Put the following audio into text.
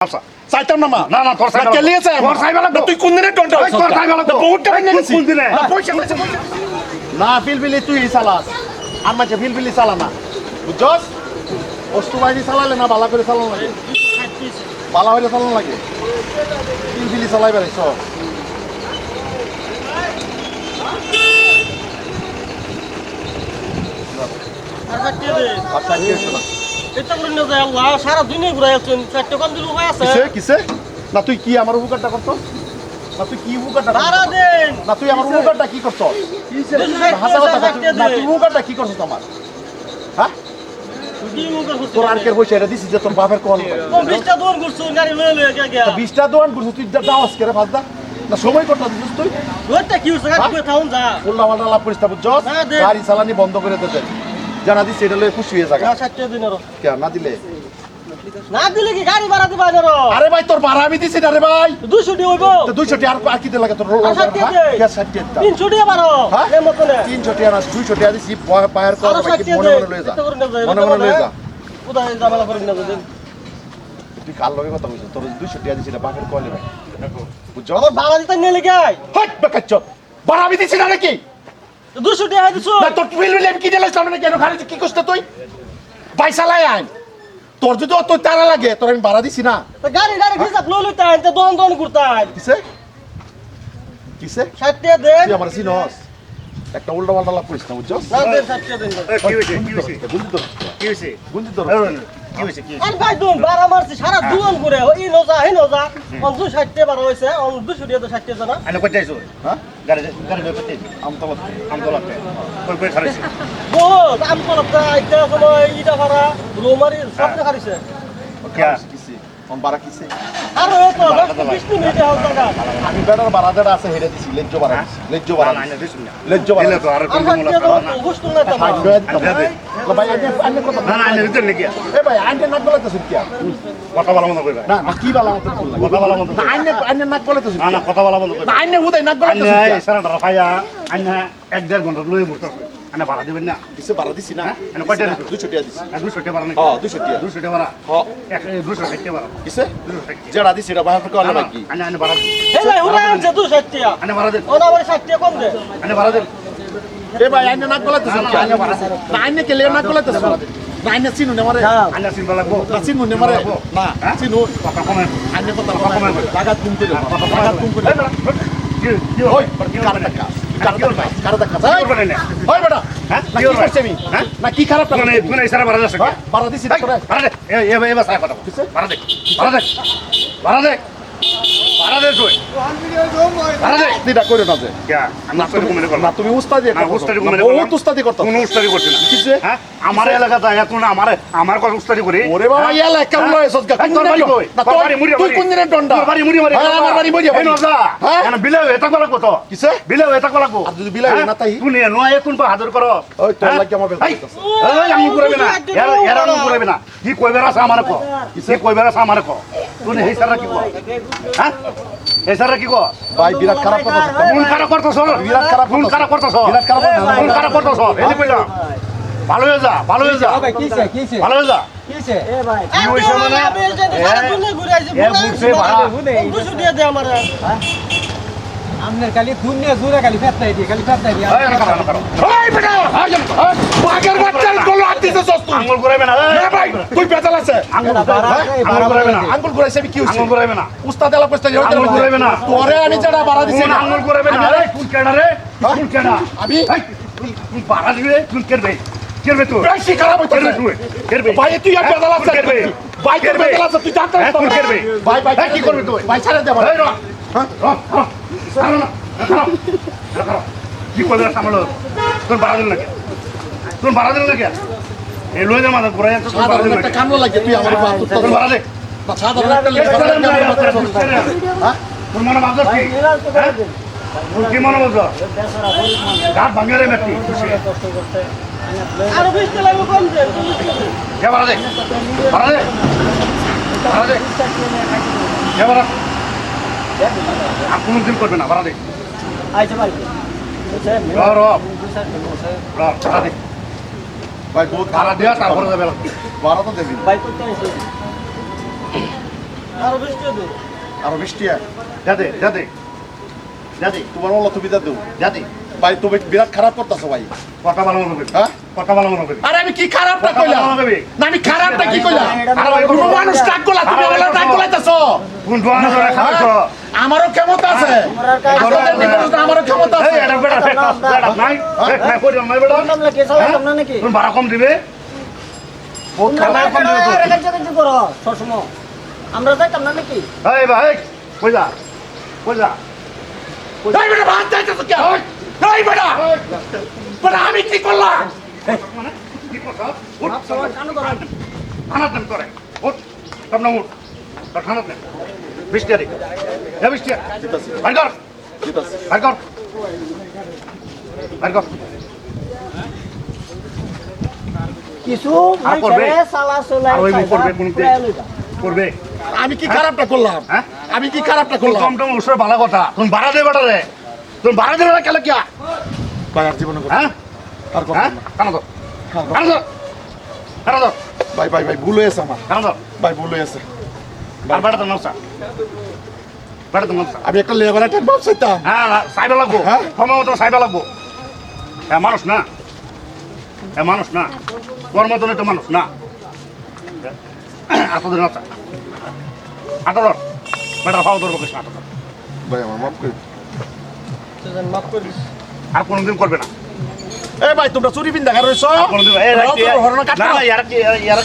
আচ্ছা চাইতাম না মা না না তোর সাইকেল কে লিয়েছে তোর সাইকেল না তুই কোন দিনে টন্টা তোর সাইকেল তো বহুত টাকা নিয়েছিস কোন দিনে না পয়সা না ফিলফিলি তুই চালাস আর মাঝে ফিলফিলি চালা না বুঝছস বস্তু বাইরে চালালে না বালা করে চালানো লাগে বালা হইলে চালানো লাগে ফিলফিলি চালাই বেড়াইছ আচ্ছা কি হইছে না সারা দুনিয়া ঘুরে আছেন চারটে কম দিল উপায় আছে কিসে কিসে না তুই কি আমার উপকারটা করছ না তুই কি উপকারটা সারা দিন না তুই আমার উপকারটা কি করছ না তুই উপকারটা কি করছ তোমার হ্যাঁ তোর আরকের পয়সা এটা দিছিস যে তোর বাপের কল 20টা দোকান ঘুরছো গাড়ি লয়ে লয়ে গিয়া 20টা দোকান ঘুরছিস তুই দাওয়াস করে ফাজদা না সময় করতে দিছিস তুই ওইটা কি হইছে গাড়ি কই থাউন যা উল্টা পাল্টা লাভ করিস না বুঝছস না, দে। গাড়ি চালানি বন্ধ করে দিতে জানা দিস এটা লয়ে খুশি হয়ে যাবে না 60 দিন আর কে না দিলে না দিলে কি গাড়ি ভাড়া দিবা না আরে ভাই তোর ভাড়া আমি দিছি না রে ভাই 200 টাকা হইবো তো 200 টাকা আর কি লাগে তোর আর 60 টাকা দে। কে 60 টাকা 300 টাকা বারো হ্যাঁ? এর মতনে 300 টাকা না 200 টাকা দিছি পায়ের কর আরো বাকি 60 মনে মনে লয়ে যা এটা করে না যায়, মনে মনে লয়ে যা কোথায় ঝামেলা করেন না যদি তুই কাল লগে কথা বলছিস তোর 200 টাকা দিছি না বাপের কলে ভাই বুঝছো আমার ভাড়া দিতে নিয়ে গাই হট বেকাচ্ছ ভাড়া আমি দিছি না নাকি 200 টাকা দিছো না তোর বিল বিল কি দিলাস সামনে কেন খালি কি করছিস তুই পয়সালাই আইন তোর যদি অত তারা লাগে তোর আমি ভাড়া দিছি না তো গাড়ি হিসাব লই লইতে আনতে দোকান দোকান ঘুরতাই কিসে কিসে 60 টাকা দেন তুই আমার চিনস একটা উল্টা পাল্টা লাভ করিস না বুঝছস না দেন 60 টাকা দেন কি হইছে কি হইছে গুন্দি তোর কি হইছে গুন্দি তোর কি হইছে কি আর ভাই দুন বারা মারছি সারা দুন ঘুরে ই নজা হে নজা অন 260 টাকা বারো হইছে অন 200 টাকা তো 60 টাকা না আনে কই যাইছো হ্যাঁ গাড়ি গাড়ি লই করতে আমতলা আমতলাতে কই কই খাইছে বহুত আম কলপটা আইতে সময় ইটা ভাড়া রোমারি সব টাকা দিছে ওকে কিসে কোন বাড়া কিসে আর ওই তো 20 মিনিট হাল টাকা আমি বেটার বাড়া যেটা আছে হেরে দিছি লেজ্জ বাড়া দিছি লেজ্জ বাড়া না না দিছ না লেজ্জ দিলে বাড়া তো আর আর কোন 60 মোলা টাকা না তো গুস্ত না তো ভাই আইনে কথা না না আনে দিতে নাকি এ ভাই আইনে নাক বলে তো শুকিয়া কথা বলা বন্ধ কইবা না না কি বালা মত বললা কথা বলা বন্ধ না আইনে নাক বলে তো না শুকিয়া না কথা বলা বন্ধ না কইবা আইনে হুদাই নাক বলে তো আনে শুকিয়া সারা রাফায়া আনে 1.5 ঘন্টা লই বসতে আনে ভাড়া দিবেন না কিসে বাড়া দিছি না আনে কয়টা দিছো 200 টাকা দিছি 200 টাকা ভাড়া নাকি হ্যাঁ 200 টাকা 200 টাকা ভাড়া হ্যাঁ 260 টাকা ভাড়া কিসে 260 যেটা দিছি এটা বাহার করে নাকি আনে আনে ভাড়া হে ভাই ওরা আনছে 260 টাকা আনে ভাড়া দেন ওনা আবার 60 টাকা কম দে আনে ভাড়া দেন এ ভাই আইনে নাক বলে তো শুকিয়া আনে ভাড়া না আইনে কে লে নাক বলে তো শুকিয়া না আইনে চিনু নে মারে আনে সিনবা লাগবো না চিনু নে মারে না চিনু কথা কমে আইনে কথা কথা কমে লাগাত কুম করে লাগাত কুম করে কি ওই কার টাকা কার টাকা কি করবেন না ওই বেটা হ্যাঁ না কি করছি আমি হ্যাঁ না কি খারাপ কোন করছি কোন ইশারা ভাড়া যাচ্ছে বাড়া দিছি না তোরে ভাড়া দে এবার সাহেব কথা ভাড়া দে ভাড়া দে ভাড়া দে ভাড়া দে তুই ভাড়া দে দিটা কইরো না যে কে আমি উস্তাদি কমে করব না তুমি উস্তাদি না, উস্তাদি কমে করলাম। বহুত উস্তাদি করতে কোন উস্তাদি করছ না কিসে? হ্যাঁ আমার এলাকাতে এত না আমার কথা উস্তাদি করি ওরে বাবা ইয়ালা কেমন লয় সজগা এই তোর বাড়ি কই? না তোর বাড়ি মুড়ি তুই কোন দিনের ডন্ডা তোর বাড়ি মুড়ি মারি হ্যাঁ, আমার বাড়ি মুড়ি এই নজা হ্যাঁ? এখানে বিলে এটা কলা কত কিসে বিলে এটা কলা কত আর যদি বিলাই না তাই? তুই নয় এখন পা হাজার করো ওই তোর লাগি আমার বেতন এই দিতেছে। এই আমি করবে না এরা আমি করবে না কি কইবে আছে আমারে কো কি কইবে আছে আমারে কো তুই এই সারা কি কো হ্যাঁ এই সারা কি কো ভাই বিরাট খারাপ কথা মন খারাপ করতেছ বিরাট খারাপ মন খারাপ করতেছ বিরাট খারাপ কথা মন খারাপ করতেছ এই যে কইলা ভালো হয়ে যা ভালো হয়ে যা ভালো হয়ে যা এ ভাই কি হইছে মানে? সারা দুনিয়া ঘুরে আইছে এ বুঝছে ভাড়া 200 টাকা দে আমার আমনের খালি দুনিয়া জুড়ে খালি ফেতলাই দিয়ে খালি ফেতলাই দিয়ে এই না করো এই বেটা বাগের বাচ্চার গোল হাত দিতে সস তুই আঙ্গুল করাইবে না না ভাই তুই বেজাল আছে আঙ্গুল বাড়া করাইবে না আঙ্গুল ঘুরাইছে আমি কি হইছে আঙ্গুল করাইবে না উস্তাদ এলা কইতে আঙ্গুল ঘুরাইবে না। তোরে আমি যেটা বাড়া দিছি কোন আঙ্গুল করাইবে না রে কোন কেডা রে কোন কেডা আমি এই তুই বাড়া দিবে তুই কেরবে কেরবে তুই বেশি খারাপ কেরবে হইতাছে তুই কেরবে ভাই তুই আর বেজাল আছে কেরবে ভাই তোর বেজাল আছে তুই জানতে হ্যাঁ, তুই কেরবে ভাই ভাই এই, কি করবি তুই? ভাই ছাড়ে দে এই র হ্যাঁ কি করবে সামলো তোর বাড়া দিল নাকি তোর বাড়া দিল নাকি এই লয়ে যা মাথা ঘুরাই তোর বাড়া সাধারণ দিল একটা নাকি কামলা লাগে তুই আমার বাপ তোর বাড়া দে সাধারণ একটা হ্যাঁ তোর মনে বাজার কি হ্যাঁ? তোর কি মনে বাজার গাছ ভাঙে রে ব্যক্তি আর 20 টাকা লাগবে কম দে কে বাড়া দে বাড়া দে বাড়া দে কে বাড়া আর কোনো দিন করবে না বাড়া দে আইছে ভাই র র বাড়া দে ভাই বহুত বাড়া দেওয়া তারপরে যাবে বাড়া তো দেবি ভাই করতে আইছে আরো 20 টাকা দিন আরো 20 টাকা যাতে যাতে যাতে তোমার বলো তুমি দাও যাতে ভাই তুমি বিরাট খারাপ করতেছো ভাই কথা ভালো মনে করি হ্যাঁ কথা ভালো মনে করি আরে আমি কি খারাপটা কথা কইলাম ভালো কবি না আমি খারাপটা কি কইলাম আরে ভাই, তুমি মানুষ টাক গোলা তুমি বলে টাক গোলাইতেছো কোন দোয়ানা ধরে খাওয়াইছ আমারও ক্ষমতা আছে আপনাদের নিকট আমারও ক্ষমতা এই আছে এটা বেটা বেটা নাই নাই কই নাই বেটা আমরা কে চালাম না নাকি তুমি ভাড়া কম দিবে বহুত ভাড়া কম দিবে তো কাজ করো সবসময় আমরা যাইতাম না নাকি এই ভাই কই যা কই যা এই বেটা ভাত চাইতেছো কি এই বেটা বেটা আমি কি করলাম মানে কি কথা উঠ কেন করো খানা দেন করে উঠ সব না উঠ তোর খানা দেন 20 টাকা এ 20 টাকা দিতাছি ভাই কর দিতাছি ভাই কর ভাই কর কিছু আর করবে? সালা চলাই আর ওই করবে কোন করবে আমি কি খারাপটা করলাম হ্যাঁ? আমি কি খারাপটা কোন করলাম কম টম ওসব ভালো কথা তুমি ভাড়া দে বেটা রে তুমি ভাড়া দে না কেলে কি ভাই আর জীবনে করব হ্যাঁ আর করব হ্যাঁ না কানা দাও কানা দাও কানা দাও ভাই ভাই ভাই ভুল হয়েছে আমার কানা দাও ভাই ভুল হয়েছে আর বেটা তো নসা বেটা তো নসা আমি একটা লেবার একটা ভাব চাইতাম হ্যাঁ সাইডে লাগবো হ্যাঁ? সময় মতো সাইডে লাগবো হ্যাঁ মানুষ না হ্যাঁ মানুষ না তোর মতন তো মানুষ না এতদিন নসা আটা ধর বেটার খাওয়া ধরবো কৃষ্ণ আটা ধর ভাই আমার মাফ করে মাফ করে দিস আর কোনোদিন করবে না এ ভাই তোমরা চুরি বিন দেখা রইছো কোনোদিন হরণ কাটতে না ইয়ার